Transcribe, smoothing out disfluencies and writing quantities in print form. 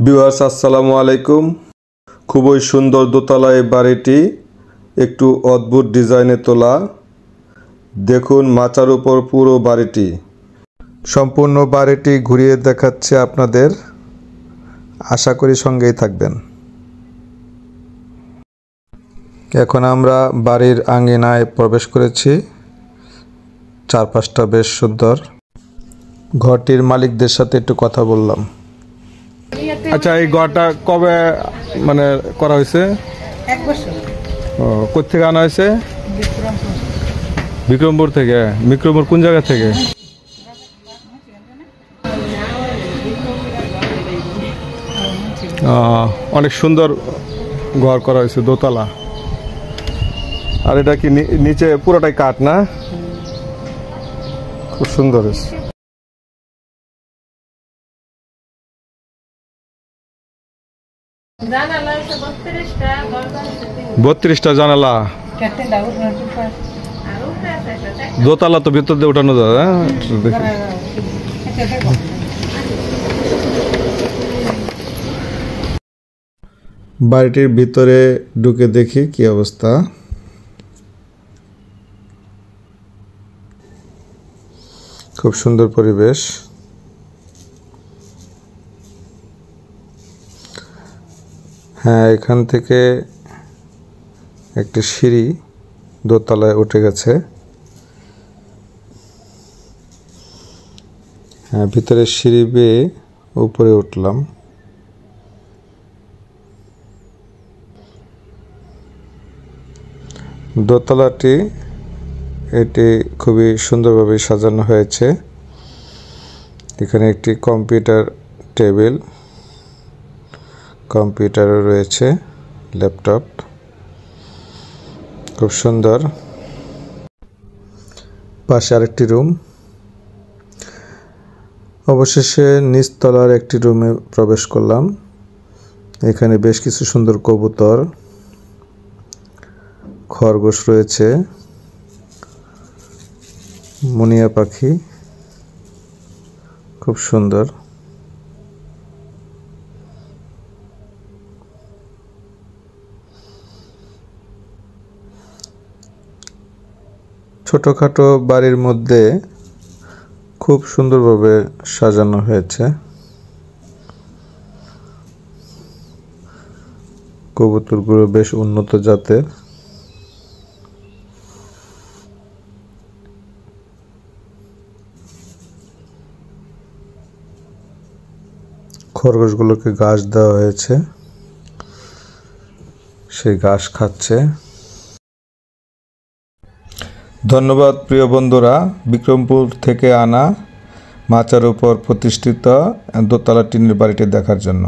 Viewers আসসালামু আলাইকুম। খুবই সুন্দর দোতলা এই বাড়িটি, একটু অদ্ভুত ডিজাইনে তোলা। দেখুন মাচার উপর পুরো বাড়িটি। সম্পূর্ণ বাড়িটি ঘুরিয়ে দেখাচ্ছে আপনাদের, আশা করি সঙ্গেই থাকবেন। এখন আমরা বাড়ির আঙ্গিনায় প্রবেশ করেছি। চারপাশটা বেশ সুন্দর। ঘরটির মালিকদের সাথে একটু কথা বললাম। আচ্ছা, এই ঘরটা কবে করা হয়েছে? 1 বছর। কোথা থেকে আনা হয়েছে? বিক্রমপুর থেকে। বিক্রমপুর কোন জায়গা থেকে? অনেক সুন্দর ঘর করা হয়েছে, দোতলা। আর এটা কি নিচে পুরোটাই কাঠ না? খুব সুন্দর হয়েছে। বত্রিশটা জানালা। দোতলা তো ভিতর দিয়ে উঠানো যায়। বাড়িটির ভিতরে ঢুকে দেখি কি অবস্থা। খুব সুন্দর পরিবেশ। হ্যাঁ, এখান থেকে একটি সিঁড়ি দোতলায় উঠে গেছে। হ্যাঁ, ভিতরে সিঁড়ি বেয়ে উপরে উঠলাম। দোতলাটি এটি খুবই সুন্দরভাবে সাজানো হয়েছে। এখানে একটি কম্পিউটার টেবিল, কম্পিউটারও রয়েছে, ল্যাপটপ। খুব সুন্দর। পাশে আরেকটি রুম। অবশেষে নিচতলার একটি রুমে প্রবেশ করলাম। এখানে বেশ কিছু সুন্দর কবুতর, খরগোশ রয়েছে, মুনিয়া পাখি। খুব সুন্দর। ছোটখাটো বাড়ির মধ্যে খুব সুন্দরভাবে সাজানো হয়েছে। কবুতরগুলো বেশ উন্নত জাতের। খরগোশগুলোকে ঘাস দেওয়া হয়েছে, সেই ঘাস খাচ্ছে। ধন্যবাদ প্রিয় বন্ধুরা, বিক্রমপুর থেকে আনা মাচার উপর প্রতিষ্ঠিত দোতলা টিনের বাড়িটি দেখার জন্য।